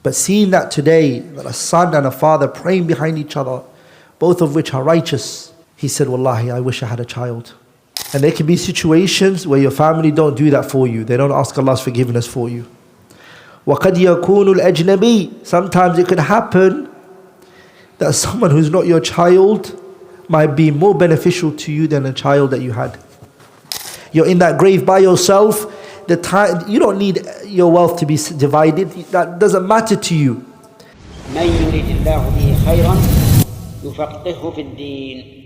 But seeing that today, that a son and a father praying behind each other, both of which are righteous, he said, Wallahi, I wish I had a child. And there can be situations where your family don't do that for you. They don't ask Allah's forgiveness for you. وَقَدْ يَكُونُ الْأَجْنَبِي. Sometimes it could happen that someone who's not your child might be more beneficial to you than a child that you had. You're in that grave by yourself. The time, you don't need your wealth to be divided. That doesn't matter to you. من يريد الله به خيرا يفقهه في الدين.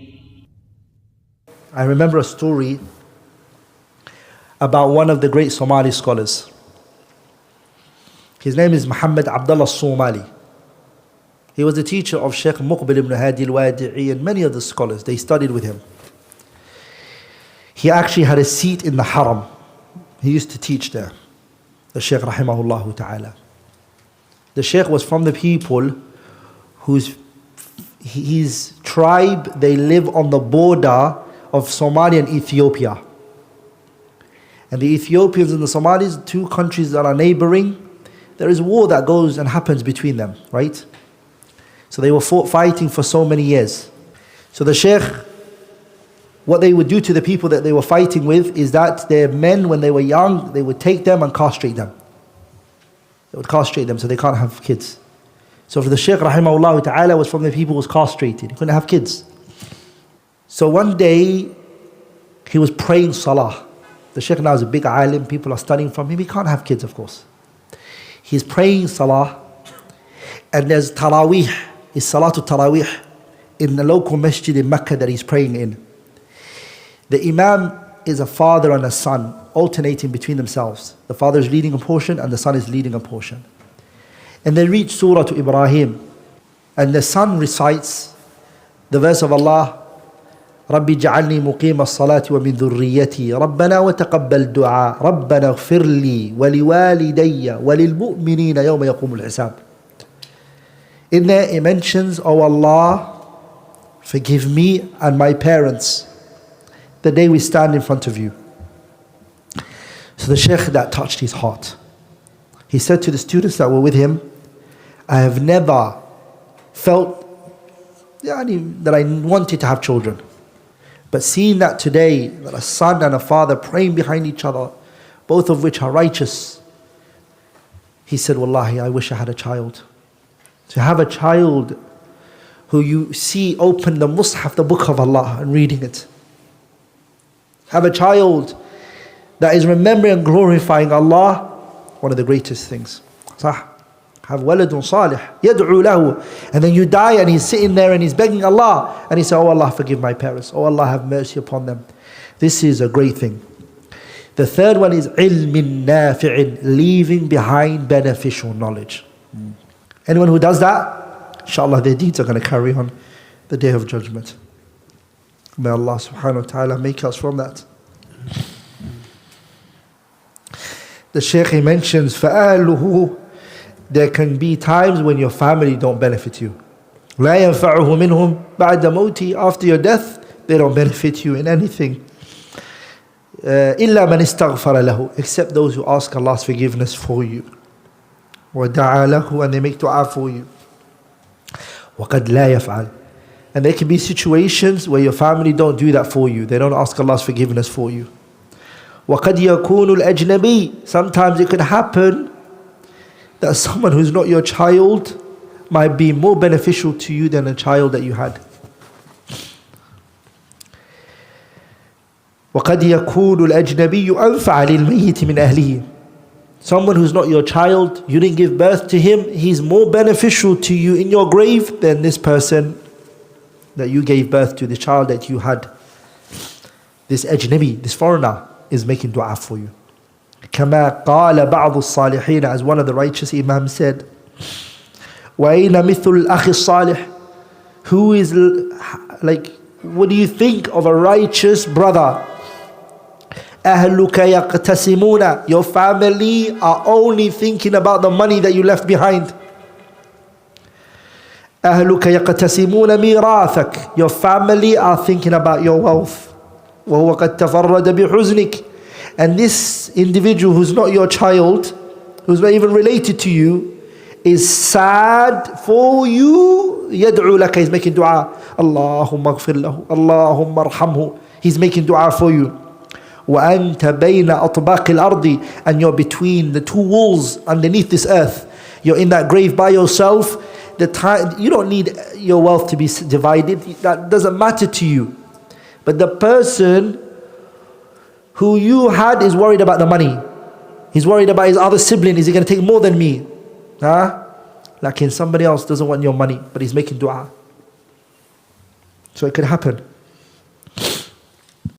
I remember a story about one of the great Somali scholars. His name is Muhammad Abdullah Somali. He was the teacher of Sheikh Muqbil ibn Hadi al-Wadi'i and many other scholars. They studied with him. He actually had a seat in the Haram. He used to teach there, the Shaykh rahimahullah ta'ala. The Shaykh was from the people his tribe, they live on the border of Somalia and Ethiopia. And the Ethiopians and the Somalis, two countries that are neighboring, there is war that goes and happens between them, right? So they were fighting for so many years. So the Shaykh, what they would do to the people that they were fighting with is that their men, when they were young, they would take them and castrate them. They would castrate them so they can't have kids. So for the Shaykh rahimahullah ta'ala was from the people who was castrated. He couldn't have kids. So one day, he was praying salah. The Shaykh now is a big alim, people are studying from him. He can't have kids, of course. He's praying salah, and there's tarawih, is salatul tarawih, in the local masjid in Mecca that he's praying in. The imam is a father and a son, alternating between themselves. The father is leading a portion, and the son is leading a portion. And they reach Surah to Ibrahim, and the son recites the verse of Allah, رَبِّ جَعَلْنِي مُقِيمَ الصَّلَاةِ وَمِنْ ذُرِّيَّتِي رَبَّنَا وَتَقَبَّلْ دُعَاء رَبَّنَا اغْفِرْ لِي وَلِوَالِدَيَّ وَلِلْمُؤْمِنِينَ يَوْمَ يَقُومُ الْحِسَابِ. In there it mentions, "O Allah, forgive me and my parents the day we stand in front of you." So the Shaykh, that touched his heart. He said to the students that were with him, I have never felt that I wanted to have children. But seeing that today, that a son and a father praying behind each other, both of which are righteous, he said, Wallahi, I wish I had a child. To have a child who you see open the Mus'haf, the book of Allah, and reading it. Have a child that is remembering and glorifying Allah, one of the greatest things. Sah. Have waladun salih, yad'u lahu. And then you die and he's sitting there and he's begging Allah. And he says, oh Allah, forgive my parents. Oh Allah, have mercy upon them. This is a great thing. The third one is ilmin nafi'in, leaving behind beneficial knowledge. Anyone who does that, inshallah, their deeds are going to carry on the Day of Judgment. May Allah subhanahu wa ta'ala make us from that. The Shaykh, he mentions, فَآلُهُ, there can be times when your family don't benefit you. لَا يَنْفَعُهُ مِنْهُمْ بَعْدَ مَوْتِهِ, after your death, they don't benefit you in anything. إِلَّا مَنِ اسْتَغْفَرَ لَهُ, except those who ask Allah's forgiveness for you. وَدَعَى لَهُ, and they make dua for you. وَقَدْ لَا يَفْعَلْ, and there can be situations where your family don't do that for you. They don't ask Allah's forgiveness for you. وَقَدْ يَكُونُ الْأَجْنَبِي, sometimes it could happen that someone who's not your child might be more beneficial to you than a child that you had. وَقَدْ يَكُونُ الْأَجْنَبِيُّ أَنْفَعَ لِلْمَيِّتِ مِنْ أَهْلِهِ, someone who's not your child, you didn't give birth to him, he's more beneficial to you in your grave than this person that you gave birth to, the child that you had. This ajnabi, this foreigner, is making dua for you. كما قال بعض الصالحين, as one of the righteous imams said, وَأَيْنَ مِثُلُ الْأَخِ الصَّالِحِ, who is like, what do you think of a righteous brother? أَهْلُكَ يَقْتَسِمُونَ, your family are only thinking about the money that you left behind. أَهْلُكَ يَقْتَسِمُونَ مِيرَاثَكَ, your family are thinking about your wealth. وَهُوَ قَدْ تَفَرَّدَ بِحُزْنِكَ, and this individual who's not your child, who's not even related to you, is sad for you, يدعو لك, he's making dua. Allahumma اغفر له, Allahumma arhamhu. He's making dua for you. وأنت بين أطباق الأرض, and you're between the two walls underneath this earth. You're in that grave by yourself. The time, you don't need your wealth to be divided. That doesn't matter to you. But the person who you had is worried about the money. He's worried about his other sibling. Is he going to take more than me? Like somebody else doesn't want your money, but he's making dua. So it could happen.